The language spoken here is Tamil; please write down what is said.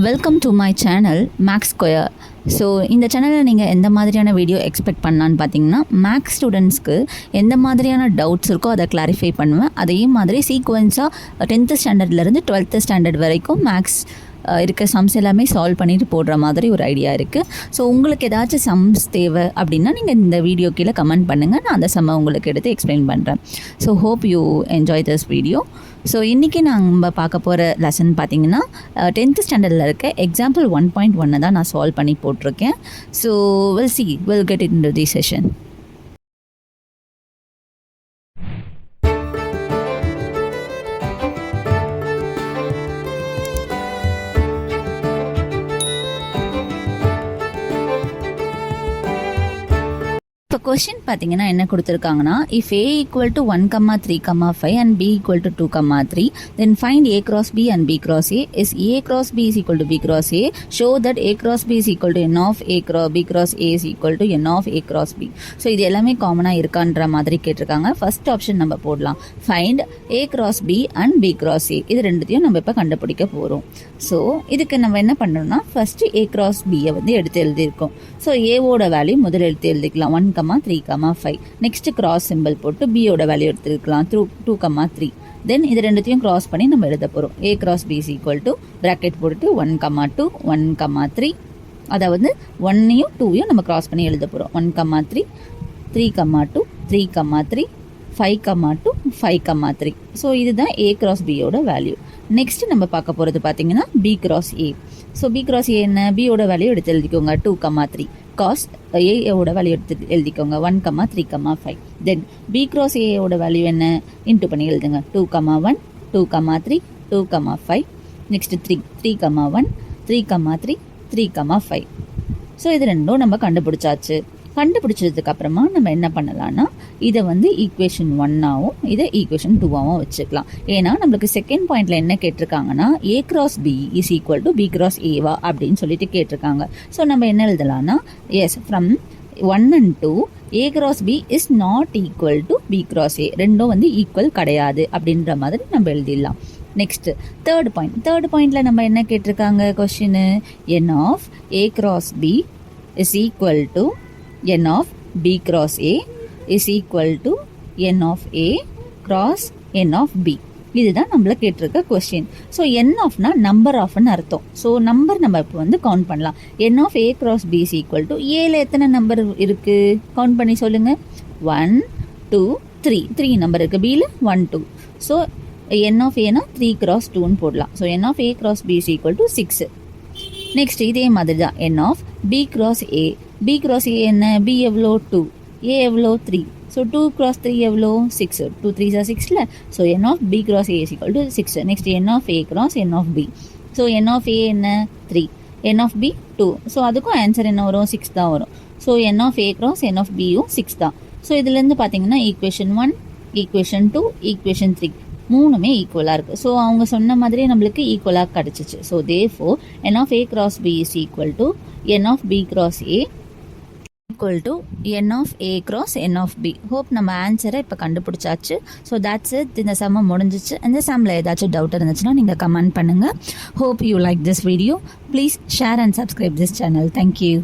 Welcome to my channel maths square. So இந்த சேனலில் நீங்கள் எந்த மாதிரியான வீடியோ எக்ஸ்பெக்ட் பண்ணலான்னு பார்த்தீங்கன்னா, மேக்ஸ் ஸ்டூடெண்ட்ஸ்க்கு எந்த மாதிரியான டவுட்ஸ் இருக்கோ அதை கிளாரிஃபை பண்ணுவேன். அதே மாதிரி சீக்வென்ஸாக 10th ஸ்டாண்டர்ட்லேருந்து 12th ஸ்டாண்டர்ட் வரைக்கும் மேக்ஸ் இருக்க சம்ஸ் எல்லாமே சால்வ் பண்ணிட்டு போடுற மாதிரி ஒரு ஐடியா இருக்குது. ஸோ உங்களுக்கு ஏதாச்சும் சம்ஸ் தேவை அப்படின்னா நீங்கள் இந்த வீடியோ கீழே கமெண்ட் பண்ணுங்கள், நான் அந்த சம்மை உங்களுக்கு எடுத்து எக்ஸ்பிளைன் பண்ணுறேன். So hope you enjoy this video. So இன்றைக்கி நம்ம பார்க்க போகிற லெசன் பார்த்திங்கன்னா 10th ஸ்டாண்டர்டில் இருக்க எக்ஸாம்பிள் 1.1 தான் நான் சால்வ் பண்ணி போட்டிருக்கேன். So we'll get into the session. இப்போ கொஷின் பார்த்தீங்கன்னா என்ன கொடுத்துருக்காங்கன்னா, if A equal to 1,3,5 and B equal to 2,3, then find A cross B and B cross A is A cross B is equal to B cross A, show that A cross B is equal to n of A B cross A is equal to n of A cross B. So இது எல்லாமே காமனாக இருக்கான்ற மாதிரி கேட்டிருக்காங்க. ஃபர்ஸ்ட் ஆப்ஷன் நம்ம போடலாம், find A cross B and B cross A. இது ரெண்டுத்தையும் நம்ம இப்போ கண்டுபிடிக்க போகிறோம். ஸோ இதுக்கு நம்ம என்ன பண்ணணும்னா, ஃபஸ்ட்டு ஏ கிராஸ் பியை வந்து எடுத்து எழுதியிருக்கோம். ஸோ ஏவோட வேல்யூ முதல் எடுத்து எழுதிக்கலாம், 1,3,5. நெக்ஸ்ட் கிராஸ் சிம்பிள் போட்டு பியோட வேல்யூ எடுத்துக்கலாம், 2,3. தென் இது ரெண்டுத்தையும் கிராஸ் பண்ணி நம்ம எழுத போகிறோம். A cross B is equal to bracket போட்டுட்டு 1,2 1,3, அதாவது 1ஐயும் 2ஐயும் நம்ம கிராஸ் பண்ணி எழுத போகிறோம். 1,3 3,2 3,3 5,2 5,3. ஸோ இதுதான் ஏ கிராஸ் பியோட வேல்யூ. நெக்ஸ்ட் நம்ம பார்க்க போகிறது பார்த்தீங்கன்னா B cross A. So B cross A என்ன, பியோட வேல்யூ எடுத்து எழுதிக்கோங்க 2,3, காஸ் ஏவோட வேல்யூ எடுத்து எழுதிக்கோங்க 1,3,5. தென் பி கிராஸ் ஏவோட வேல்யூ என்ன, இன்ட்டு பண்ணி எழுதுங்க 2,1 2,3 2,5. நெக்ஸ்ட் 3,1 3,3 3,5. ஸோ இது ரெண்டும் நம்ம கண்டுபிடிச்சாச்சு. கண்டுபிடிச்சதுக்கு அப்புறமா நம்ம என்ன பண்ணலாம்னா, இதை வந்து ஈக்குவேஷன் 1ஆகவும் இதை ஈக்குவேஷன் 2ஆகவும் வச்சுக்கலாம். ஏன்னா நம்மளுக்கு செகண்ட் பாயிண்ட்ல என்ன கேட்டிருக்காங்கன்னா, A cross B is equal to B cross ஏவா அப்படின்னு சொல்லிட்டு கேட்டிருக்காங்க. ஸோ நம்ம என்ன எழுதலாம்னா, yes from 1 and 2 A cross B is not equal to B cross A, ரெண்டும் வந்து ஈக்குவல் கிடையாது அப்படின்ற மாதிரி நம்ம எழுதிடலாம். நெக்ஸ்ட் தேர்ட் பாயிண்ட்ல நம்ம என்ன கேட்டிருக்காங்க question, n of A cross B is equal to n of b cross a is equal to n of a cross n of b. இதுதான் நம்மள கேட்டிருக்க கொஸ்டின். ஸோ n ஆஃப்னா நம்பர் ஆஃப்னு அர்த்தம். ஸோ நம்பர் நம்ம இப்போ வந்து கவுண்ட் பண்ணலாம். n of a cross b is equal to ஏல எத்தனை நம்பர் இருக்கு கவுண்ட் பண்ணி சொல்லுங்க. 1 2 3 3 நம்பர் இருக்கு, பியில் 1 2. ஸோ n of a னா 3 cross 2ன்னு போடலாம். So n of a cross b is equal to 6. Next இதே மாதிரி தான் n of b cross a. b cross a என்ன, b எவ்வளோ 2, a எவ்வளோ 3. ஸோ 2 cross 3 எவ்வளோ 6, 2 3s are 6ல. So n of b cross a is equal to 6. Next n of a cross n of b. So n of a என்ன 3, n of b 2. ஸோ அதுக்கும் ஆன்சர் என்ன வரும், 6 தான் வரும். So n of a cross n of b-யும் 6 தான். ஸோ இதுலேருந்து பார்த்தீங்கன்னா ஈக்குவேஷன் 1 ஈக்குவேஷன் 2 ஈக்குவேஷன் 3 மூணுமே ஈக்குவலாக இருக்குது. ஸோ அவங்க சொன்ன மாதிரி நம்மளுக்கு ஈக்குவலாக கிடச்சிச்சு. So therefore n of a cross b is equal to n of b cross a equal to n of a cross n of b. Hope நம்ம ஆன்சரை இப்போ கண்டுபிடிச்சாச்சு. So that's it. இந்த சம்ம முடிஞ்சிச்சு. இந்த சம்மில் ஏதாச்சும் டவுட் இருந்துச்சுன்னா நீங்கள் கமெண்ட் பண்ணுங்கள். Hope you like this video. Please share and subscribe this channel. Thank you.